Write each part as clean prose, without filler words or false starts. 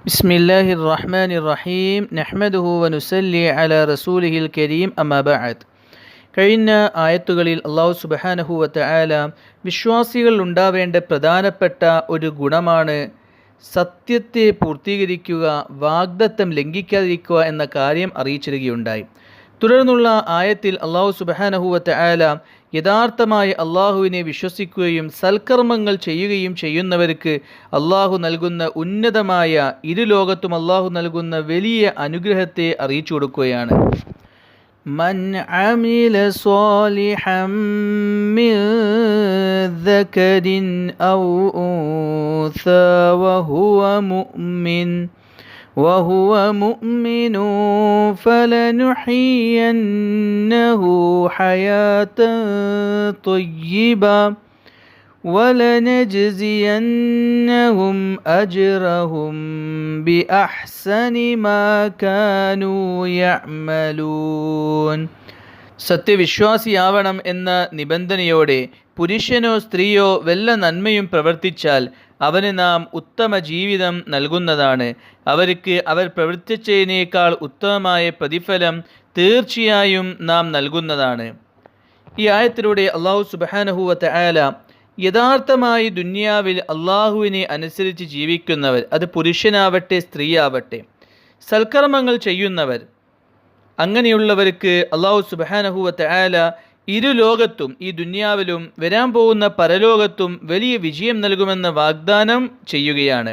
بسم الله الرحمن الرحيم نحمده ونسلي على رسوله الكريم أما بعد. കഴിഞ്ഞ ആയത്തുകളിൽ അല്ലാഹു സുബ്ഹാനഹു വ തആല വിശ്വാസികൾ ഉണ്ടാവേണ്ട പ്രധാനപ്പെട്ട ഒരു ഗുണമാണ് സത്യത്തെ പൂർത്തീകരിക്കുക, വാഗ്ദത്തം ലംഘിക്കാതിരിക്കുക എന്ന കാര്യം അറിയിച്ചിരിക്കുകയുണ്ടായി. തുടർന്നുള്ള ആയത്തിൽ അല്ലാഹു സുബ്ഹാനഹു വ തആല യഥാർത്ഥമായി അള്ളാഹുവിനെ വിശ്വസിക്കുകയും സൽക്കർമ്മങ്ങൾ ചെയ്യുകയും ചെയ്യുന്നവർക്ക് അള്ളാഹു നൽകുന്ന ഉന്നതമായ ഇരുലോകത്തും അള്ളാഹു നൽകുന്ന വലിയ അനുഗ്രഹത്തെ അറിയിച്ചു കൊടുക്കുകയാണ്. മൻ അമില സ്വാലിഹൻ മിൻ ദകരിൻ ഔ ഉൻസാ وهو مؤمن فلنحيينه حياة طيبة ولنجزينهم أجرهم بأحسن ما كانوا يعملون. സത്യവിശ്വാസിയാവണം എന്ന നിബന്ധനയോടെ പുരുഷനോ സ്ത്രീയോ വല്ല നന്മയും പ്രവർത്തിച്ചാൽ അവന് നാം ഉത്തമ ജീവിതം നൽകുന്നതാണ്. അവർക്ക് അവർ പ്രവർത്തിച്ചതിനേക്കാൾ ഉത്തമമായ പ്രതിഫലം തീർച്ചയായും നാം നൽകുന്നതാണ്. ഈ ആയത്തിലൂടെ അല്ലാഹു സുബ്ഹാനഹു വ തആല യഥാർത്ഥമായി ദുനിയാവിൽ അള്ളാഹുവിനെ അനുസരിച്ച് ജീവിക്കുന്നവർ, അത് പുരുഷനാവട്ടെ സ്ത്രീയാവട്ടെ, സൽക്കർമ്മങ്ങൾ ചെയ്യുന്നവർ, അങ്ങനെയുള്ളവർക്ക് അല്ലാഹു സുബ്ഹാനഹു വ തആല ഇരു ലോകത്തും, ഈ ദുനിയാവിലും വരാൻ പോകുന്ന പരലോകത്തും വലിയ വിജയം നൽകുമെന്ന വാഗ്ദാനം ചെയ്യുകയാണ്.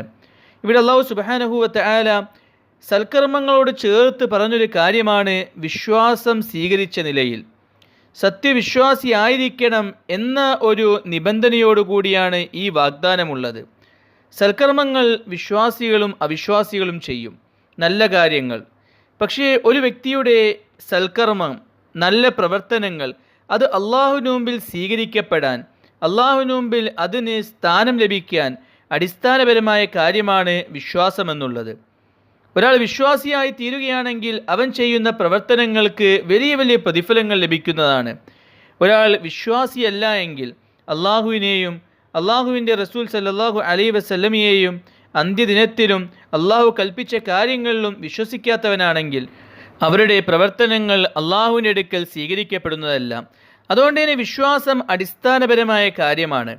ഇവിടെ അല്ലാഹു സുബ്ഹാനഹു വ തആല സൽക്കർമ്മങ്ങളോട് ചേർത്ത് പറഞ്ഞൊരു കാര്യമാണ് വിശ്വാസം സ്വീകരിച്ച നിലയിൽ സത്യവിശ്വാസിയായിരിക്കണം എന്ന ഒരു നിബന്ധനയോടുകൂടിയാണ് ഈ വാഗ്ദാനമുള്ളത്. സൽക്കർമ്മങ്ങൾ വിശ്വാസികളും അവിശ്വാസികളും ചെയ്യും, നല്ല കാര്യങ്ങൾ. പക്ഷേ ഒരു വ്യക്തിയുടെ സൽക്കർമ്മം, നല്ല പ്രവർത്തനങ്ങൾ, അത് അള്ളാഹുവിന് മുമ്പിൽ സ്വീകരിക്കപ്പെടാൻ, അള്ളാഹുവിന് മുമ്പിൽ അതിന് സ്ഥാനം ലഭിക്കാൻ അടിസ്ഥാനപരമായ കാര്യമാണ് വിശ്വാസമെന്നുള്ളത്. ഒരാൾ വിശ്വാസിയായി തീരുകയാണെങ്കിൽ അവൻ ചെയ്യുന്ന പ്രവർത്തനങ്ങൾക്ക് വലിയ വലിയ പ്രതിഫലങ്ങൾ ലഭിക്കുന്നതാണ്. ഒരാൾ വിശ്വാസിയല്ല എങ്കിൽ അള്ളാഹുവിനെയും അള്ളാഹുവിൻ്റെ റസൂൽ സല്ലല്ലാഹു അലൈഹി വസല്ലമയെയും അന്ത്യദിനത്തിലും അള്ളാഹു കൽപ്പിച്ച കാര്യങ്ങളിലും വിശ്വസിക്കാത്തവനാണെങ്കിൽ അവരുടെ പ്രവർത്തനങ്ങൾ അള്ളാഹുവിൻ്റെ അടുക്കൽ സ്വീകരിക്കപ്പെടുന്നതല്ല. അതുകൊണ്ട് തന്നെ വിശ്വാസം അടിസ്ഥാനപരമായ കാര്യമാണ്.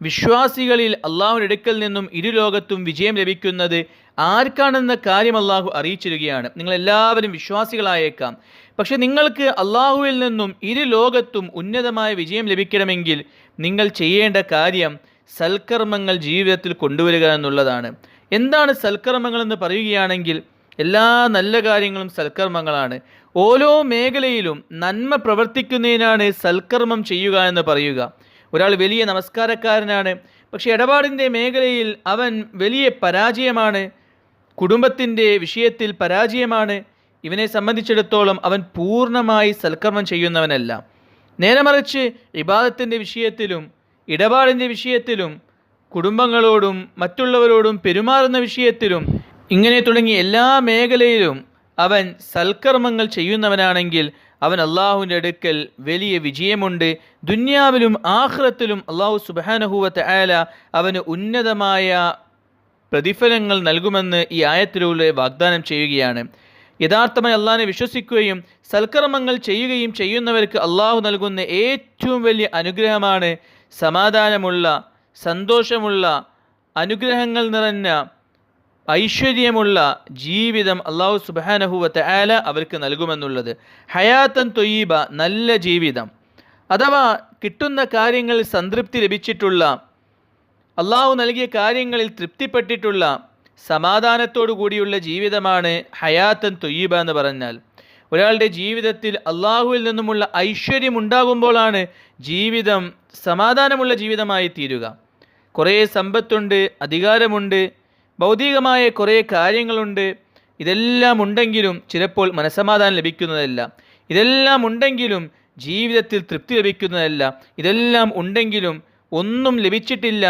വിശ്വാസികളിൽ അള്ളാഹുവിൻ്റെ അടുക്കൽ നിന്നും ഇരുലോകത്തും വിജയം ലഭിക്കുന്നത് ആർക്കാണെന്ന കാര്യം അള്ളാഹു അറിയിച്ചിരിക്കുകയാണ്. നിങ്ങളെല്ലാവരും വിശ്വാസികളായേക്കാം, പക്ഷെ നിങ്ങൾക്ക് അള്ളാഹുവിൽ നിന്നും ഇരുലോകത്തും ഉന്നതമായ വിജയം ലഭിക്കണമെങ്കിൽ നിങ്ങൾ ചെയ്യേണ്ട കാര്യം സൽക്കർമ്മങ്ങൾ ജീവിതത്തിൽ കൊണ്ടുവരിക എന്നുള്ളതാണ്. എന്താണ് സൽക്കർമ്മങ്ങൾ എന്ന് പറയുകയാണെങ്കിൽ എല്ലാ നല്ല കാര്യങ്ങളും സൽക്കർമ്മങ്ങളാണ്. ഓരോ മേഖലയിലും നന്മ പ്രവർത്തിക്കുന്നതിനാണ് സൽക്കർമ്മം ചെയ്യുക എന്ന് പറയുക. ഒരാൾ വലിയ നമസ്കാരക്കാരനാണ്, പക്ഷേ ഇടപാടിൻ്റെ മേഖലയിൽ അവൻ വലിയ പരാജയമാണ്, കുടുംബത്തിൻ്റെ വിഷയത്തിൽ പരാജയമാണ്. ഇവനെ സംബന്ധിച്ചിടത്തോളം അവൻ പൂർണ്ണമായി സൽക്കർമ്മം ചെയ്യുന്നവനല്ല. നേരെ മറിച്ച് ഇബാദത്തിൻ്റെ വിഷയത്തിലും ഇടപാടിൻ്റെ വിഷയത്തിലും കുടുംബങ്ങളോടും മറ്റുള്ളവരോടും പെരുമാറുന്ന വിഷയത്തിലും ഇങ്ങനെ തുടങ്ങി എല്ലാ മേഖലയിലും അവൻ സൽക്കർമ്മങ്ങൾ ചെയ്യുന്നവനാണെങ്കിൽ അവൻ അള്ളാഹുവിൻ്റെ അടുക്കൽ വലിയ വിജയമുണ്ട്. ദുനിയാവിലും ആഖിറത്തിലും അള്ളാഹു സുബ്ഹാനഹു വ തആല അവന് ഉന്നതമായ പ്രതിഫലങ്ങൾ നൽകുമെന്ന് ഈ ആയത്തിലൂടെ വാഗ്ദാനം ചെയ്യുകയാണ്. യഥാർത്ഥമായി അള്ളാഹിനെ വിശ്വസിക്കുകയും സൽക്കർമ്മങ്ങൾ ചെയ്യുകയും ചെയ്യുന്നവർക്ക് അള്ളാഹു നൽകുന്ന ഏറ്റവും വലിയ അനുഗ്രഹമാണ് സമാധാനമുള്ള, സന്തോഷമുള്ള, അനുഗ്രഹങ്ങൾ നിറഞ്ഞ, ഐശ്വര്യമുള്ള ജീവിതം അല്ലാഹു സുബ്ഹാനഹു വ തആല അവർക്ക് നൽകുമെന്നുള്ളത്. ഹയാത്തൻ ത്വയ്യിബ, നല്ല ജീവിതം, അഥവാ കിട്ടുന്ന കാര്യങ്ങളിൽ സംതൃപ്തി ലഭിച്ചിട്ടുള്ള, അള്ളാഹു നൽകിയ കാര്യങ്ങളിൽ തൃപ്തിപ്പെട്ടിട്ടുള്ള, സമാധാനത്തോടു കൂടിയുള്ള ജീവിതമാണ് ഹയാത്തൻ ത്വയ്യിബ എന്ന് പറഞ്ഞാൽ. ഒരാളുടെ ജീവിതത്തിൽ അള്ളാഹുവിൽ നിന്നുമുള്ള ഐശ്വര്യം ഉണ്ടാകുമ്പോഴാണ് ജീവിതം സമാധാനമുള്ള ജീവിതമായി തീരുക. കുറേ സമ്പത്തുണ്ട്, അധികാരമുണ്ട്, ഭൗതികമായ കുറേ കാര്യങ്ങളുണ്ട്. ഇതെല്ലാം ഉണ്ടെങ്കിലും ചിലപ്പോൾ മനസ്സമാധാനം ലഭിക്കുന്നതല്ല. ഇതെല്ലാം ഉണ്ടെങ്കിലും ജീവിതത്തിൽ തൃപ്തി ലഭിക്കുന്നതല്ല. ഇതെല്ലാം ഉണ്ടെങ്കിലും ഒന്നും ലഭിച്ചിട്ടില്ല,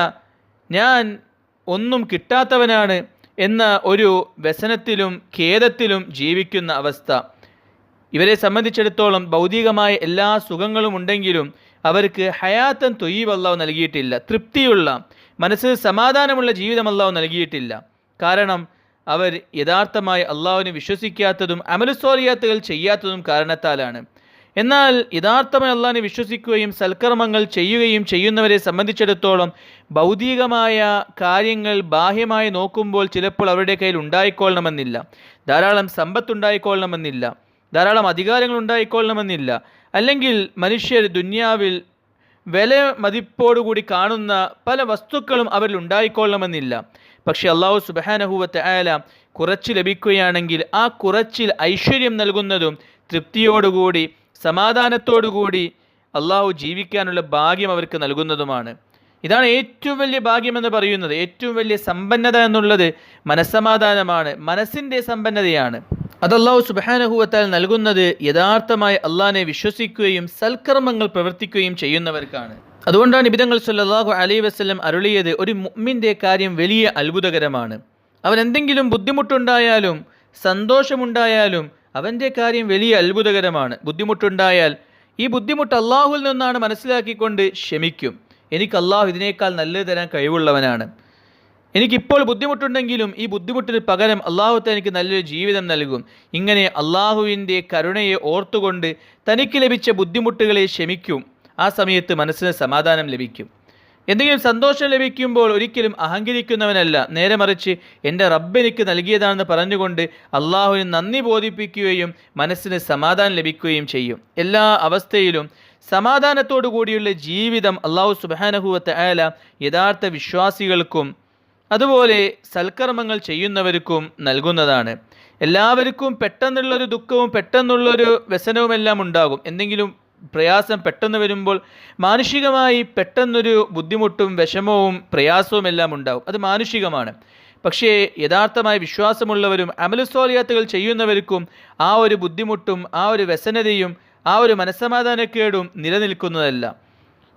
ഞാൻ ഒന്നും കിട്ടാത്തവനാണ് എന്ന ഒരു വ്യസനത്തിലും ഖേദത്തിലും ജീവിക്കുന്ന അവസ്ഥ. ഇവരെ സംബന്ധിച്ചിടത്തോളം ഭൗതികമായ എല്ലാ സുഖങ്ങളും ഉണ്ടെങ്കിലും അവർക്ക് ഹയാത്തൻ ത്വയ്യിബ അല്ലാഹു നൽകിയിട്ടില്ല. തൃപ്തിയുള്ള, മനസ്സിൽ സമാധാനമുള്ള ജീവിതം അല്ലാഹു നൽകിയിട്ടില്ല. കാരണം അവർ യഥാർത്ഥമായി അള്ളാഹുവിനെ വിശ്വസിക്കാത്തതും അമലുസ്വാലിയാത്തുകൾ ചെയ്യാത്തതും കാരണത്താലാണ്. എന്നാൽ യഥാർത്ഥമായി അള്ളാഹിനെ വിശ്വസിക്കുകയും സൽക്കർമ്മങ്ങൾ ചെയ്യുകയും ചെയ്യുന്നവരെ സംബന്ധിച്ചിടത്തോളം ഭൗതികമായ കാര്യങ്ങൾ ബാഹ്യമായി നോക്കുമ്പോൾ ചിലപ്പോൾ അവരുടെ കയ്യിൽ ഉണ്ടായിക്കൊള്ളണമെന്നില്ല, ധാരാളം സമ്പത്തുണ്ടായിക്കൊള്ളണമെന്നില്ല, ധാരാളം അധികാരങ്ങൾ ഉണ്ടായിക്കൊള്ളണമെന്നില്ല, അല്ലെങ്കിൽ മനുഷ്യർ ദുന്യാവിൽ വില മതിപ്പോടുകൂടി കാണുന്ന പല വസ്തുക്കളും അവരിൽ ഉണ്ടായിക്കൊള്ളണമെന്നില്ല. പക്ഷെ അള്ളാഹു സുബ്ഹാനഹു വ തആല കുറച്ച് ലഭിക്കുകയാണെങ്കിൽ ആ കുറച്ചിൽ ഐശ്വര്യം നൽകുന്നതും തൃപ്തിയോടുകൂടി സമാധാനത്തോടുകൂടി അള്ളാഹു ജീവിക്കാനുള്ള ഭാഗ്യം അവർക്ക് നൽകുന്നതുമാണ്. ഇതാണ് ഏറ്റവും വലിയ ഭാഗ്യമെന്ന് പറയുന്നത്. ഏറ്റവും വലിയ സമ്പന്നത എന്നുള്ളത് മനസ്സമാധാനമാണ്, മനസ്സിൻ്റെ സമ്പന്നതയാണ്. അത് അള്ളാഹു സുബ്ഹാനഹു വ തആല നൽകുന്നത് യഥാർത്ഥമായി അള്ളാഹിനെ വിശ്വസിക്കുകയും സൽക്കർമ്മങ്ങൾ പ്രവർത്തിക്കുകയും ചെയ്യുന്നവർക്കാണ്. അതുകൊണ്ടാണ് നബി തങ്ങൾ സല്ലല്ലാഹു അലൈഹി വസല്ലം അരുളിയത്, ഒരു മുഅ്മിൻ്റെ കാര്യം വലിയ അത്ഭുതകരമാണ്. അവൻ എന്തെങ്കിലും ബുദ്ധിമുട്ടുണ്ടായാലും സന്തോഷമുണ്ടായാലും അവൻ്റെ കാര്യം വലിയ അത്ഭുതകരമാണ്. ബുദ്ധിമുട്ടുണ്ടായാൽ ഈ ബുദ്ധിമുട്ട് അള്ളാഹുവിൽ നിന്നാണ് മനസ്സിലാക്കിക്കൊണ്ട് ക്ഷമിക്കും. എനിക്ക് അള്ളാഹു ഇതിനേക്കാൾ നല്ലത് തരാൻ കഴിവുള്ളവനാണ്. എനിക്കിപ്പോൾ ബുദ്ധിമുട്ടുണ്ടെങ്കിലും ഈ ബുദ്ധിമുട്ടിന് പകരം അള്ളാഹു എനിക്ക് നല്ലൊരു ജീവിതം നൽകും. ഇങ്ങനെ അള്ളാഹുവിൻ്റെ കരുണയെ ഓർത്തുകൊണ്ട് തനിക്ക് ലഭിച്ച ബുദ്ധിമുട്ടുകളെ ക്ഷമിക്കും. ആ സമയത്ത് മനസ്സിന് സമാധാനം ലഭിക്കും. എന്തെങ്കിലും സന്തോഷം ലഭിക്കുമ്പോൾ ഒരിക്കലും അഹങ്കരിക്കുന്നവനല്ല, നേരെ മറിച്ച് എൻ്റെ റബ്ബ് എനിക്ക് നൽകിയതാണെന്ന് പറഞ്ഞുകൊണ്ട് അള്ളാഹുവിന് നന്ദി ബോധിപ്പിക്കുകയും മനസ്സിന് സമാധാനം ലഭിക്കുകയും ചെയ്യും. എല്ലാ അവസ്ഥയിലും സമാധാനത്തോടു കൂടിയുള്ള ജീവിതം അള്ളാഹു സുബ്ഹാനഹു വ തആല യഥാർത്ഥ വിശ്വാസികൾക്കും അതുപോലെ സൽക്കർമ്മങ്ങൾ ചെയ്യുന്നവർക്കും നൽകുന്നതാണ്. എല്ലാവർക്കും പെട്ടെന്നുള്ളൊരു ദുഃഖവും പെട്ടെന്നുള്ളൊരു വ്യസനവുമെല്ലാം ഉണ്ടാകും. എന്തെങ്കിലും പ്രയാസം പെട്ടെന്ന് വരുമ്പോൾ മാനുഷികമായി പെട്ടെന്നൊരു ബുദ്ധിമുട്ടും വിഷമവും പ്രയാസവും എല്ലാം ഉണ്ടാകും. അത് മാനുഷികമാണ്. പക്ഷേ യഥാർത്ഥമായ വിശ്വാസമുള്ളവരും അമലുസ്വാലിയാത്തുകൾ ചെയ്യുന്നവർക്കും ആ ഒരു ബുദ്ധിമുട്ടും ആ ഒരു വ്യസനതയും ആ ഒരു മനസ്സമാധാനക്കേടും നിലനിൽക്കുന്നതല്ല.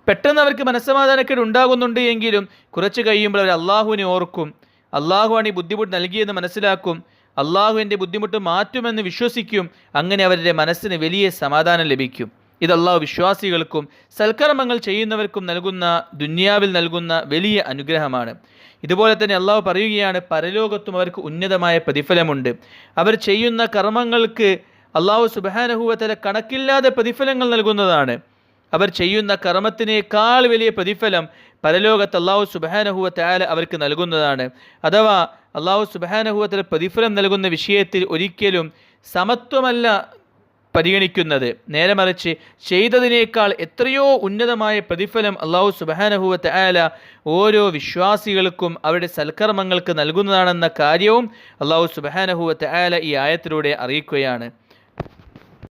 പെട്ടെന്ന് അവർക്ക് മനസ്സമാധാനക്കേട് ഉണ്ടാകുന്നുണ്ട് എങ്കിലും കുറച്ച് കഴിയുമ്പോൾ അവർ അള്ളാഹുവിനെ ഓർക്കും, അള്ളാഹുവാണ് ഈ ബുദ്ധിമുട്ട് നൽകിയെന്ന് മനസ്സിലാക്കും, അള്ളാഹു എൻ്റെ ബുദ്ധിമുട്ട് മാറ്റുമെന്ന് വിശ്വസിക്കും. അങ്ങനെ അവരുടെ മനസ്സിന് വലിയ സമാധാനം ലഭിക്കും. ഇത് അള്ളാഹു വിശ്വാസികൾക്കും സൽക്കർമ്മങ്ങൾ ചെയ്യുന്നവർക്കും നൽകുന്ന, ദുന്യാവിൽ നൽകുന്ന വലിയ അനുഗ്രഹമാണ്. ഇതുപോലെ തന്നെ അള്ളാഹു പറയുകയാണ്, പരലോകത്തും അവർക്ക് ഉന്നതമായ പ്രതിഫലമുണ്ട്. അവർ ചെയ്യുന്ന കർമ്മങ്ങൾക്ക് അള്ളാഹു സുബ്ഹാനഹു വ തആല കണക്കില്ലാതെ പ്രതിഫലങ്ങൾ നൽകുന്നതാണ്. അവർ ചെയ്യുന്ന കർമ്മത്തിനേക്കാൾ വലിയ പ്രതിഫലം പരലോകത്ത് അള്ളാഹു സുബ്ഹാനഹു വ തആല അവർക്ക് നൽകുന്നതാണ്. അഥവാ അള്ളാഹു സുബ്ഹാനഹു വ തആല പ്രതിഫലം നൽകുന്ന വിഷയത്തിൽ ഒരിക്കലും സമത്വമല്ല പരിഗണിക്കുന്നത്, നേരെ മറിച്ച് ചെയ്തതിനേക്കാൾ എത്രയോ ഉന്നതമായ പ്രതിഫലം അള്ളാഹു സുബ്ഹാനഹു വ തആല ഓരോ വിശ്വാസികൾക്കും അവരുടെ സൽക്കർമ്മങ്ങൾക്ക് നൽകുന്നതാണെന്ന കാര്യവും അള്ളാഹു സുബ്ഹാനഹു വ തആല ഈ ആയത്തിലൂടെ അറിയിക്കുകയാണ്.